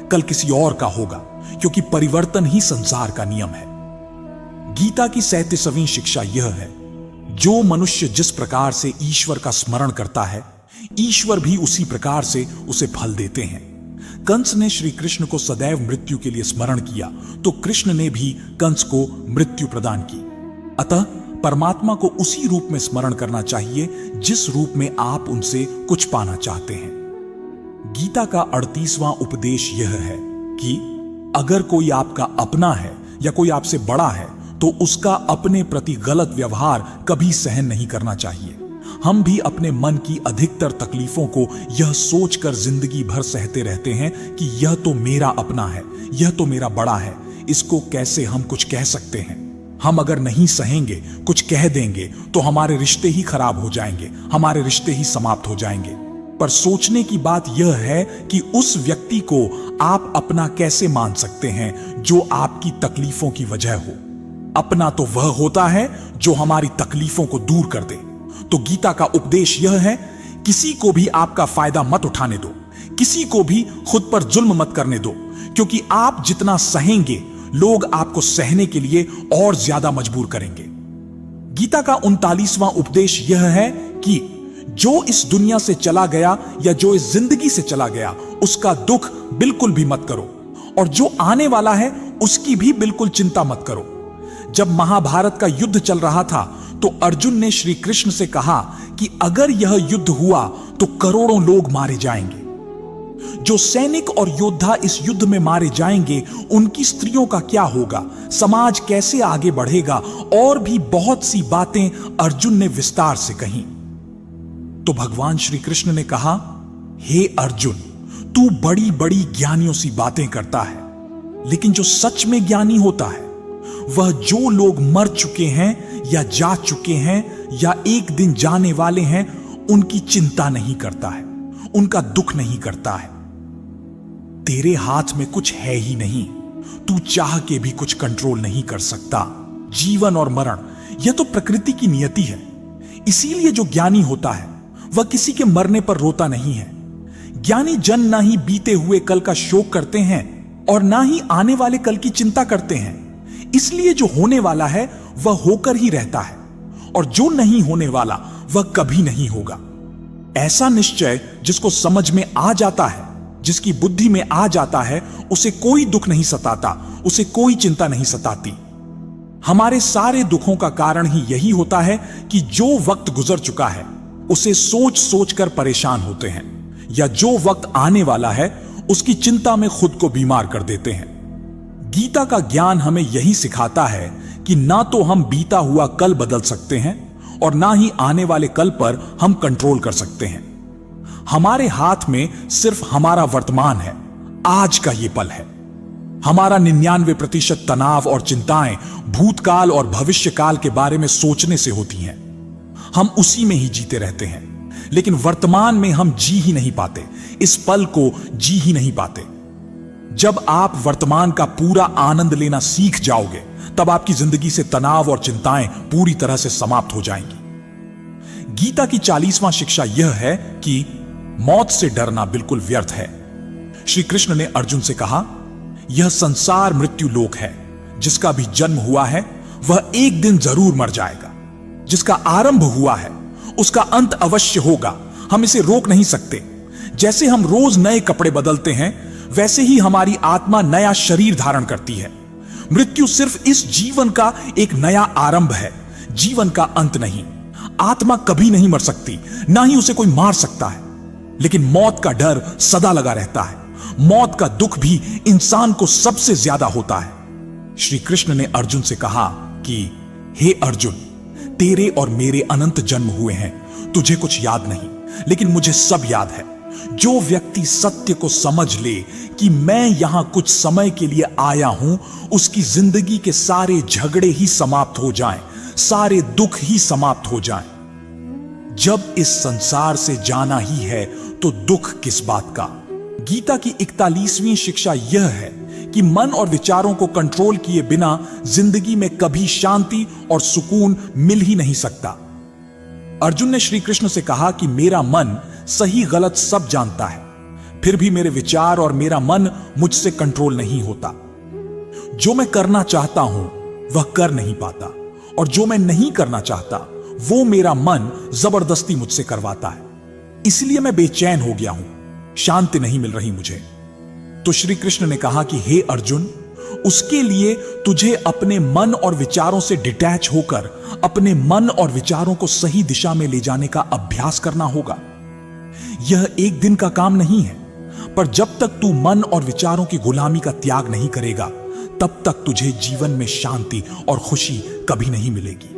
कल किसी और का होगा, क्योंकि परिवर्तन ही संसार का नियम है। गीता की 37वीं शिक्षा यह है, जो मनुष्य जिस प्रकार से ईश्वर का स्मरण करता है, ईश्वर भी उसी प्रकार से उसे फल देते हैं। कंस ने श्री कृष्ण को सदैव मृत्यु के लिए स्मरण किया, तो कृष्ण ने भी कंस को मृत्यु प्रदान की। अतः परमात्मा को उसी रूप में स्मरण करना चाहिए जिस रूप में आप उनसे कुछ पाना चाहते हैं। गीता का 38वां उपदेश यह है कि अगर कोई आपका अपना है या कोई आपसे बड़ा है तो उसका अपने प्रति गलत व्यवहार कभी सहन नहीं करना चाहिए। हम भी अपने मन की अधिकतर तकलीफों को यह सोचकर जिंदगी भर सहते रहते हैं कि यह तो मेरा अपना है, यह तो मेरा बड़ा है, इसको कैसे हम कुछ कह सकते हैं। हम अगर नहीं सहेंगे, कुछ कह देंगे तो हमारे रिश्ते ही खराब हो जाएंगे, हमारे रिश्ते ही समाप्त हो जाएंगे। पर सोचने की बात यह है कि उस व्यक्ति को आप अपना कैसे मान सकते हैं जो आपकी तकलीफों की वजह हो। अपना तो वह होता है जो हमारी तकलीफों को दूर कर दे। तो गीता का उपदेश यह है, किसी को भी आपका फायदा मत उठाने दो, किसी को भी खुद पर जुल्म मत करने दो, क्योंकि आप जितना सहेंगे लोग आपको सहने के लिए और ज्यादा मजबूर करेंगे। गीता का 39वां उपदेश यह है कि जो इस दुनिया से चला गया या जो इस जिंदगी से चला गया उसका दुख बिल्कुल भी मत करो, और जो आने वाला है उसकी भी बिल्कुल चिंता मत करो। जब महाभारत का युद्ध चल रहा था तो अर्जुन ने श्री कृष्ण से कहा कि अगर यह युद्ध हुआ तो करोड़ों लोग मारे जाएंगे। जो सैनिक और योद्धा इस युद्ध में मारे जाएंगे उनकी स्त्रियों का क्या होगा, समाज कैसे आगे बढ़ेगा, और भी बहुत सी बातें अर्जुन ने विस्तार से कही। तो भगवान श्री कृष्ण ने कहा, हे अर्जुन, तू बड़ी बड़ी ज्ञानियों सी बातें करता है, लेकिन जो सच में ज्ञानी होता है वह जो लोग मर चुके हैं या जा चुके हैं या एक दिन जाने वाले हैं उनकी चिंता नहीं करता है, उनका दुख नहीं करता है। तेरे हाथ में कुछ है ही नहीं, तू चाह के भी कुछ कंट्रोल नहीं कर सकता। जीवन और मरण यह तो प्रकृति की नियति है। इसीलिए जो ज्ञानी होता है वह किसी के मरने पर रोता नहीं है। ज्ञानी जन ना ही बीते हुए कल का शोक करते हैं और ना ही आने वाले कल की चिंता करते हैं। इसलिए जो होने वाला है वह होकर ही रहता है, और जो नहीं होने वाला वह कभी नहीं होगा। ऐसा निश्चय जिसको समझ में आ जाता है, जिसकी बुद्धि में आ जाता है, उसे कोई दुख नहीं सताता, उसे कोई चिंता नहीं सताती। हमारे सारे दुखों का कारण ही यही होता है कि जो वक्त गुजर चुका है उसे सोच सोच कर परेशान होते हैं, या जो वक्त आने वाला है उसकी चिंता में खुद को बीमार कर देते हैं। गीता का ज्ञान हमें यही सिखाता है कि ना तो हम बीता हुआ कल बदल सकते हैं और ना ही आने वाले कल पर हम कंट्रोल कर सकते हैं। हमारे हाथ में सिर्फ हमारा वर्तमान है, आज का ये पल है। हमारा 99% तनाव और चिंताएं भूतकाल और भविष्यकाल के बारे में सोचने से होती हैं। हम उसी में ही जीते रहते हैं, लेकिन वर्तमान में हम जी ही नहीं पाते, इस पल को जी ही नहीं पाते। जब आप वर्तमान का पूरा आनंद लेना सीख जाओगे तब आपकी जिंदगी से तनाव और चिंताएं पूरी तरह से समाप्त हो जाएंगी। गीता की 40वां शिक्षा यह है कि मौत से डरना बिल्कुल व्यर्थ है। श्री कृष्ण ने अर्जुन से कहा, यह संसार मृत्यु लोक है, जिसका भी जन्म हुआ है वह एक दिन जरूर मर जाएगा। जिसका आरंभ हुआ है उसका अंत अवश्य होगा, हम इसे रोक नहीं सकते। जैसे हम रोज नए कपड़े बदलते हैं वैसे ही हमारी आत्मा नया शरीर धारण करती है। मृत्यु सिर्फ इस जीवन का एक नया आरंभ है, जीवन का अंत नहीं। आत्मा कभी नहीं मर सकती, ना ही उसे कोई मार सकता है, लेकिन मौत का डर सदा लगा रहता है। मौत का दुख भी इंसान को सबसे ज्यादा होता है। श्री कृष्ण ने अर्जुन से कहा कि हे अर्जुन, तेरे और मेरे अनंत जन्म हुए हैं, तुझे कुछ याद नहीं, लेकिन मुझे सब याद है। जो व्यक्ति सत्य को समझ ले कि मैं यहां कुछ समय के लिए आया हूं, उसकी जिंदगी के सारे झगड़े ही समाप्त हो जाएं, सारे दुख ही समाप्त हो जाएं। जब इस संसार से जाना ही है तो दुख किस बात का। गीता की 41वीं शिक्षा यह है कि मन और विचारों को कंट्रोल किए बिना जिंदगी में कभी शांति और सुकून मिल ही नहीं सकता। अर्जुन ने श्री कृष्ण से कहा कि मेरा मन सही गलत सब जानता है, फिर भी मेरे विचार और मेरा मन मुझसे कंट्रोल नहीं होता। जो मैं करना चाहता हूं वह कर नहीं पाता, और जो मैं नहीं करना चाहता वो मेरा मन जबरदस्ती मुझसे करवाता है। इसलिए मैं बेचैन हो गया हूं, शांति नहीं मिल रही मुझे। तो श्री कृष्ण ने कहा कि हे अर्जुन, उसके लिए तुझे अपने मन और विचारों से डिटैच होकर अपने मन और विचारों को सही दिशा में ले जाने का अभ्यास करना होगा। यह एक दिन का काम नहीं है, पर जब तक तू मन और विचारों की गुलामी का त्याग नहीं करेगा, तब तक तुझे जीवन में शांति और खुशी कभी नहीं मिलेगी।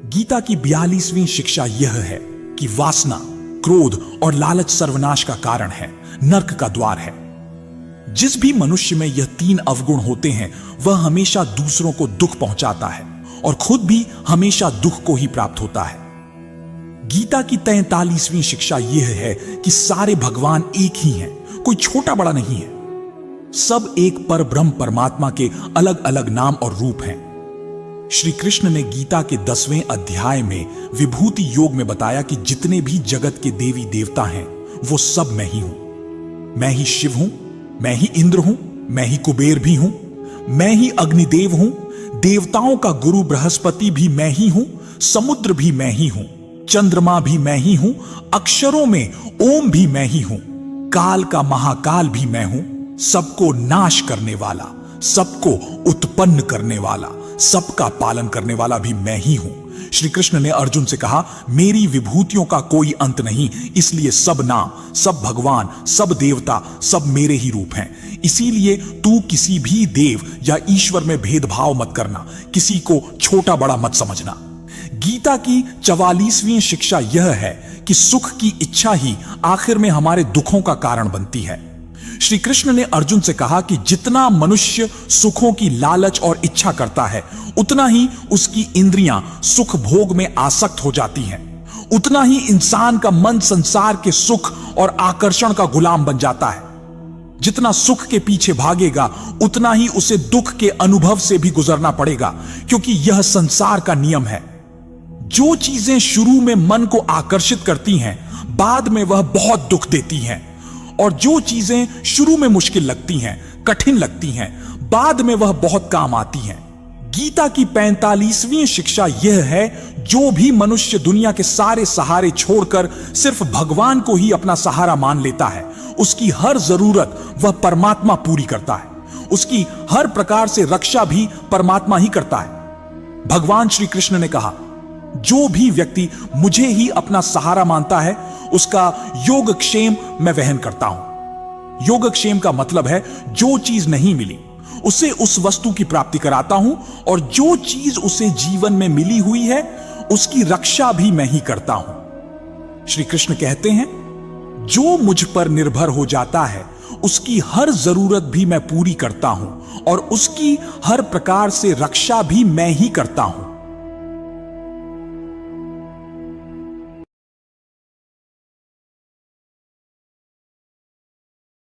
गीता की 42वीं शिक्षा यह है कि वासना, क्रोध और लालच सर्वनाश का कारण है, नर्क का द्वार है। जिस भी मनुष्य में यह 3 अवगुण होते हैं, वह हमेशा दूसरों को दुख पहुंचाता है और खुद भी हमेशा दुख को ही प्राप्त होता है। गीता की 43वीं शिक्षा यह है कि सारे भगवान एक ही हैं, कोई छोटा बड़ा नहीं है। सब एक पर ब्रह्म परमात्मा के अलग अलग नाम और रूप हैं। श्री कृष्ण ने गीता के 10वें अध्याय में विभूति योग में बताया कि जितने भी जगत के देवी देवता हैं, वो सब मैं ही हूं। मैं ही शिव हूं, मैं ही इंद्र हूं, मैं ही कुबेर भी हूं, मैं ही अग्निदेव हूं, देवताओं का गुरु बृहस्पति भी मैं ही हूं, समुद्र भी मैं ही हूं, चंद्रमा भी मैं ही हूं, अक्षरों में ओम भी मैं ही हूं, काल का महाकाल भी मैं हूं, सबको नाश करने वाला, सबको उत्पन्न करने वाला, सबका पालन करने वाला भी मैं ही हूं। श्री कृष्ण ने अर्जुन से कहा, मेरी विभूतियों का कोई अंत नहीं, इसलिए सब नाम, सब भगवान, सब देवता, सब मेरे ही रूप हैं। इसीलिए तू किसी भी देव या ईश्वर में भेदभाव मत करना, किसी को छोटा बड़ा मत समझना। गीता की 44वीं शिक्षा यह है कि सुख की इच्छा ही आखिर में हमारे दुखों का कारण बनती है। श्री कृष्ण ने अर्जुन से कहा कि जितना मनुष्य सुखों की लालच और इच्छा करता है, उतना ही उसकी इंद्रियां सुख भोग में आसक्त हो जाती हैं, उतना ही इंसान का मन संसार के सुख और आकर्षण का गुलाम बन जाता है। जितना सुख के पीछे भागेगा, उतना ही उसे दुख के अनुभव से भी गुजरना पड़ेगा, क्योंकि यह संसार का नियम है। जो चीजें शुरू में मन को आकर्षित करती हैं, बाद में वह बहुत दुख देती हैं, और जो चीजें शुरू में मुश्किल लगती हैं, कठिन लगती हैं, बाद में वह बहुत काम आती हैं। गीता की 45वीं शिक्षा यह है, जो भी मनुष्य दुनिया के सारे सहारे छोड़कर सिर्फ भगवान को ही अपना सहारा मान लेता है, उसकी हर जरूरत वह परमात्मा पूरी करता है, उसकी हर प्रकार से रक्षा भी परमात्मा ही करता है। भगवान श्री कृष्ण ने कहा, जो भी व्यक्ति मुझे ही अपना सहारा मानता है, उसका योगक्षेम मैं वहन करता हूं। योगक्षेम का मतलब है जो चीज नहीं मिली उसे उस वस्तु की प्राप्ति कराता हूं, और जो चीज उसे जीवन में मिली हुई है उसकी रक्षा भी मैं ही करता हूं। श्री कृष्ण कहते हैं, जो मुझ पर निर्भर हो जाता है उसकी हर जरूरत भी मैं पूरी करता हूं, और उसकी हर प्रकार से रक्षा भी मैं ही करता हूं।